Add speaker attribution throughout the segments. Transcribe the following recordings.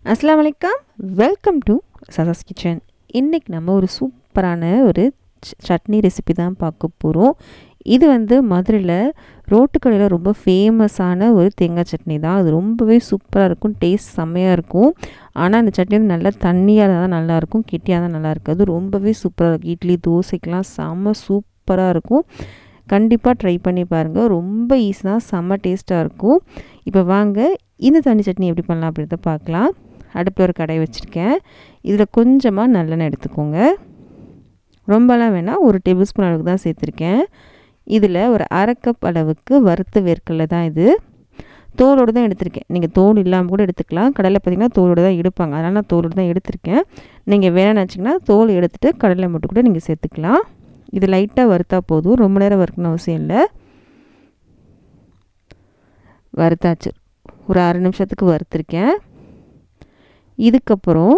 Speaker 1: அஸ்ஸலாமு அலைக்கும். Welcome to சசாஸ் கிச்சன். இன்றைக்கி நம்ம ஒரு சூப்பரான ஒரு சட்னி ரெசிபி தான் பார்க்க போகிறோம். இது மதுரையில் ரோட்டு கடையில் ரொம்ப ஃபேமஸான ஒரு தேங்காய் சட்னி தான். அது ரொம்பவே சூப்பராக இருக்கும், டேஸ்ட் செம்மையாக இருக்கும். ஆனால் அந்த சட்னி நல்லா தண்ணியாக இருந்தால் தான் நல்லாயிருக்கும், கெட்டியாக தான் நல்லா இருக்காது. ரொம்பவே சூப்பராக இருக்கும். இட்லி தோசைக்கெலாம் செம்ம சூப்பராக இருக்கும். கண்டிப்பாக ட்ரை பண்ணி பாருங்கள். ரொம்ப ஈஸி தான், செம்ம டேஸ்ட்டாக இருக்கும். இப்போ வாங்க இந்த தண்ணி சட்னி எப்படி பண்ணலாம் அப்படின்றத பார்க்கலாம். அடுப்பில் ஒரு கடாய் வச்சுருக்கேன். இதில் கொஞ்சமாக நல்லெண்ணெய் எடுத்துக்கோங்க. ரொம்பலாம் வேணாம், ஒரு டேபிள் ஸ்பூன் அளவுக்கு தான் சேர்த்துருக்கேன். இதில் ஒரு அரை கப் அளவுக்கு வறுத்த வேர்க்கடலை தான் இது. தோலோடு தான் எடுத்திருக்கேன். நீங்கள் தோல் இல்லாமல் கூட எடுத்துக்கலாம். கடலை பார்த்திங்கன்னா தோலோடு தான் எடுப்பாங்க, அதனால் நான் தோலோடு தான் எடுத்திருக்கேன். நீங்கள் வேணும்னு நினச்சிங்கன்னா தோல் எடுத்துகிட்டு கடலை மட்டும் கூட நீங்கள் சேர்த்துக்கலாம். இது லைட்டாக வறுத்தா போதும், ரொம்ப நேரம் வறுக்கணும் அவசியம் இல்லை. வறுத்தாச்சு, ஒரு அரை நிமிஷத்துக்கு வறுத்துருக்கேன். இதுக்கப்புறம்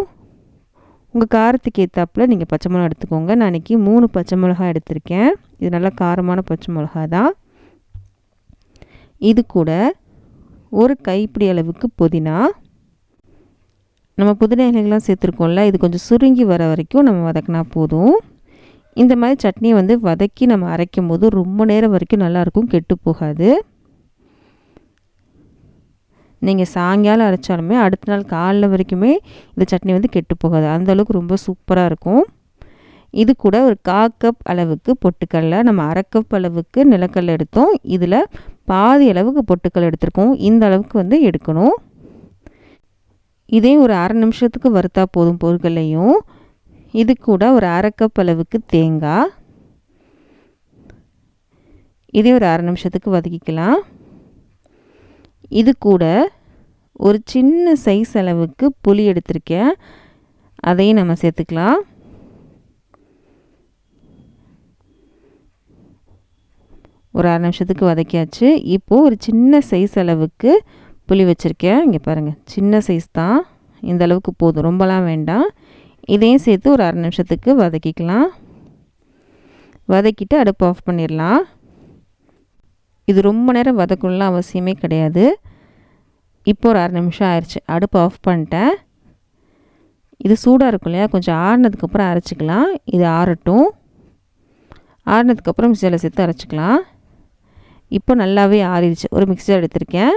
Speaker 1: உங்கள் காரத்துக்கு ஏற்றாப்புல நீங்கள் பச்சை மிளகா எடுத்துக்கோங்க. நான் இன்றைக்கி 3 பச்சை மிளகா எடுத்திருக்கேன். இது நல்லா காரமான பச்சை மிளகா தான். இது கூட ஒரு கைப்பிடி அளவுக்கு புதினா. நம்ம புதினா இலைகள்லாம் சேர்த்துருக்கோம்ல, இது கொஞ்சம் சுருங்கி வர வரைக்கும் நம்ம வதக்கினா போதும். இந்த மாதிரி சட்னியை வதக்கி நம்ம அரைக்கும் போது ரொம்ப நேரம் வரைக்கும் நல்லாயிருக்கும், கெட்டு போகாது. நீங்கள் சாயங்காலம் அரைச்சாலுமே அடுத்த நாள் காலைல வரைக்குமே இந்த சட்னி கெட்டு போகாது, அந்தளவுக்கு ரொம்ப சூப்பராக இருக்கும். இது கூட ஒரு 1/4 கப் அளவுக்கு பொட்டுக்கடலை, நம்ம அரை கப் அளவுக்கு நிலக்கடலை எடுத்தோம். இதில் பாதி அளவுக்கு பொட்டுக்கடலை எடுத்திருக்கோம். இந்த அளவுக்கு எடுக்கணும். இதையும் ஒரு அரை நிமிஷத்துக்கு வறுத்தா போதும் பொருட்களையும். இது கூட ஒரு அரை கப் அளவுக்கு தேங்காய், இதையும் ஒரு அரை நிமிஷத்துக்கு வதக்கிக்கலாம். இது கூட ஒரு சின்ன சைஸ் அளவுக்கு புளி எடுத்திருக்கேன், அதையும் நம்ம சேர்த்துக்கலாம். ஒரு அரை நிமிஷத்துக்கு வதக்கியாச்சு. இப்போது ஒரு சின்ன சைஸ் அளவுக்கு புளி வச்சுருக்கேன். இங்கே பாருங்கள், சின்ன சைஸ் தான், இந்த அளவுக்கு போதும், ரொம்பலாம் வேண்டாம். இதையும் சேர்த்து ஒரு அரை நிமிஷத்துக்கு வதக்கிக்கலாம். வதக்கிட்டு அடுப்பு ஆஃப் பண்ணிடலாம். இது ரொம்ப நேரம் வதக்கணும்லாம் அவசியமே கிடையாது. இப்போ ஒரு அரை நிமிஷம் ஆயிடுச்சு, அடுப்பு ஆஃப் பண்ணிட்டேன். இது சூடாக இருக்கும் இல்லையா, கொஞ்சம் ஆறுனதுக்கப்புறம் அரைச்சிக்கலாம். இது ஆறட்டும். ஆறுனதுக்கப்புறம் மிக்சியில் சேர்த்து அரைச்சிக்கலாம். இப்போ நல்லாவே ஆறிடுச்சு. ஒரு மிக்சியில் எடுத்திருக்கேன்.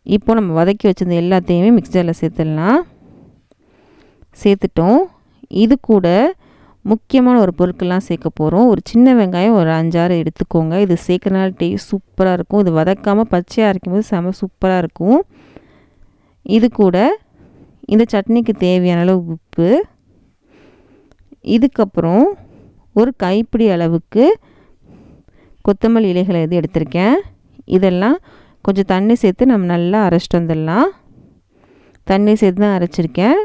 Speaker 1: இப்போ நம்ம வதக்கி வச்சிருந்த எல்லாத்தையுமே மிக்சியில் சேர்த்துடலாம். சேர்த்துட்டோம். இது கூட முக்கியமான ஒரு பொருட்கள்லாம் சேர்க்க போகிறோம். ஒரு சின்ன வெங்காயம் ஒரு 5-6 எடுத்துக்கோங்க. இது சேர்க்கறனால டேஸ்ட் சூப்பராக இருக்கும். இது வதக்காமல் பச்சையாக அரைக்கும்போது செம சூப்பராக இருக்கும். இது கூட இந்த சட்னிக்கு தேவையான அளவு உப்பு. இதுக்கப்புறம் ஒரு கைப்பிடி அளவுக்கு கொத்தமல்லி இலைகளை எடுத்திருக்கேன். இதெல்லாம் கொஞ்சம் தண்ணி சேர்த்து நம்ம நல்லா அரைச்சிட்டு வந்துடலாம். தண்ணி சேர்த்து தான் அரைச்சிருக்கேன்,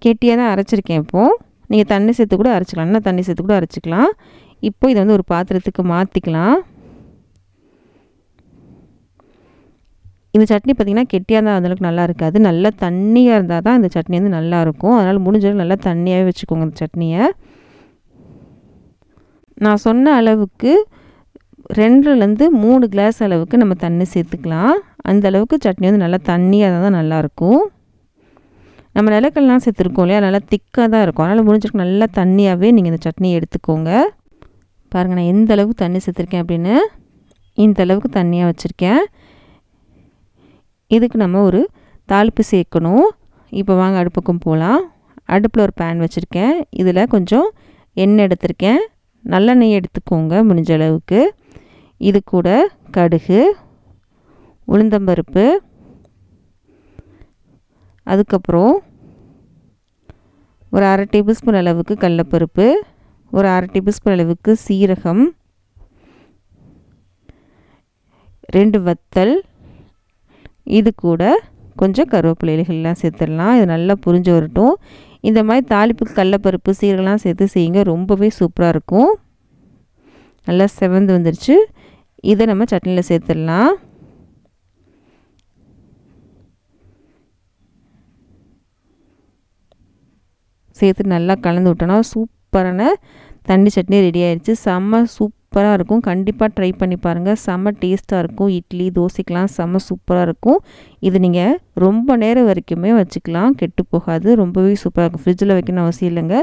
Speaker 1: கெட்டியாக தான் அரைச்சிருக்கேன். இப்போது நீங்கள் தண்ணி சேர்த்து கூட அரைச்சிக்கலாம், இன்னும் தண்ணி சேர்த்து கூட அரைச்சிக்கலாம். இப்போ இதை ஒரு பாத்திரத்துக்கு மாற்றிக்கலாம். இந்த சட்னி பார்த்திங்கன்னா கெட்டியாக இருந்தால் அந்தளவுக்கு நல்லா இருக்காது, நல்லா தண்ணியாக இருந்தால் தான் இந்த சட்னி நல்லாயிருக்கும். அதனால் முடிஞ்சளவு நல்லா தண்ணியாகவே வச்சுக்கோங்க இந்த சட்னியை. நான் சொன்ன அளவுக்கு 2லேருந்து 3 கிளாஸ் அளவுக்கு நம்ம தண்ணி சேர்த்துக்கலாம். அந்த அளவுக்கு சட்னி நல்லா தண்ணியாக இருந்தால் தான் நல்லாயிருக்கும். நம்ம நிலக்கடலாம் சேர்த்துருக்கோம் இல்லையா, நல்லா திக்காக தான் இருக்கும். அதனால் முடிஞ்சிருக்கு நல்லா தண்ணியாகவே நீங்கள் இந்த சட்னியை எடுத்துக்கோங்க. பாருங்கள், நான் எந்த அளவுக்கு தண்ணி சேர்த்துருக்கேன் அப்படின்னு. இந்த அளவுக்கு தண்ணியாக வச்சுருக்கேன். இதுக்கு நம்ம ஒரு தாளிப்பு சேர்க்கணும். இப்போ வாங்க அடுப்புக்கும் போகலாம். அடுப்பில் ஒரு பேன் வச்சுருக்கேன். இதில் கொஞ்சம் எண்ணெய் எடுத்திருக்கேன். நல்லெண்ணெய் எடுத்துக்கோங்க முடிஞ்ச அளவுக்கு. இது கூட கடுகு, உளுந்தம்பருப்பு, அதுக்கப்புறம் ஒரு அரை டேபிள் ஸ்பூன் அளவுக்கு கடலைப்பருப்பு, ஒரு அரை டேபிள் ஸ்பூன் அளவுக்கு சீரகம், 2 வத்தல், இது கூட கொஞ்சம் கருவேப்பிலை இலைகள்லாம் சேர்த்துடலாம். இது நல்லா புரிஞ்சு வரட்டும். இந்த மாதிரி தாளிப்புக்கு கடலைப்பருப்பு சீரகம்லாம் சேர்த்து செய்யுங்க, ரொம்பவே சூப்பராக இருக்கும். நல்லா செவந்து வந்துருச்சு. இதை நம்ம சட்னியில் சேர்த்துடலாம். சேர்த்து நல்லா கலந்து விட்டோன்னா சூப்பரான தண்ணி சட்னி ரெடி ஆயிடுச்சு. செம்ம சூப்பராக இருக்கும். கண்டிப்பாக ட்ரை பண்ணி பாருங்கள். செம்ம டேஸ்ட்டாக இருக்கும். இட்லி தோசைக்கெலாம் செம்ம சூப்பராக இருக்கும். இது நீங்கள் ரொம்ப நேரம் வரைக்குமே வச்சுக்கலாம், கெட்டு போகாது. ரொம்பவே சூப்பராக இருக்கும். ஃப்ரிட்ஜில் வைக்கணும்னு அவசியம் இல்லைங்க.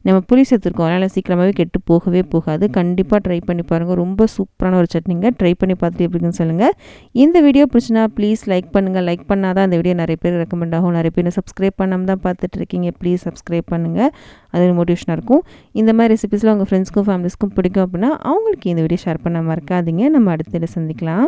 Speaker 1: நம்ம புளி சேர்த்துருக்கோம், அதனால் சீக்கிரமாகவே கெட்டு போகவே போகாது. கண்டிப்பாக ட்ரை பண்ணி பாருங்கள். ரொம்ப சூப்பரான ஒரு சட்னிங்க. ட்ரை பண்ணி பார்த்துட்டு எப்படின்னு சொல்லுங்கள். இந்த வீடியோ பிடிச்சினா ப்ளீஸ் லைக் பண்ணுங்கள். லைக் பண்ணால் தான் இந்த வீடியோ நிறைய பேர் ரெக்கமெண்ட் ஆகும். நிறைய பேர் சப்ஸ்கிரைப் பண்ணாமல் தான் பார்த்துட்ருக்கீங்க. ப்ளீஸ் சப்ஸ்கிரைப் பண்ணுங்கள். அது ஒரு மோட்டிவேஷனாக இருக்கும். இந்த மாதிரி ரெசிபீஸில் உங்கள் ஃப்ரெண்ட்ஸ்க்கும் ஃபேமிலிஸ்க்கும் பிடிக்கும் அப்படின்னா அவங்களுக்கு இந்த வீடியோ ஷேர் பண்ண மறக்காதீங்க. நம்ம அடுத்த சந்திக்கலாம்.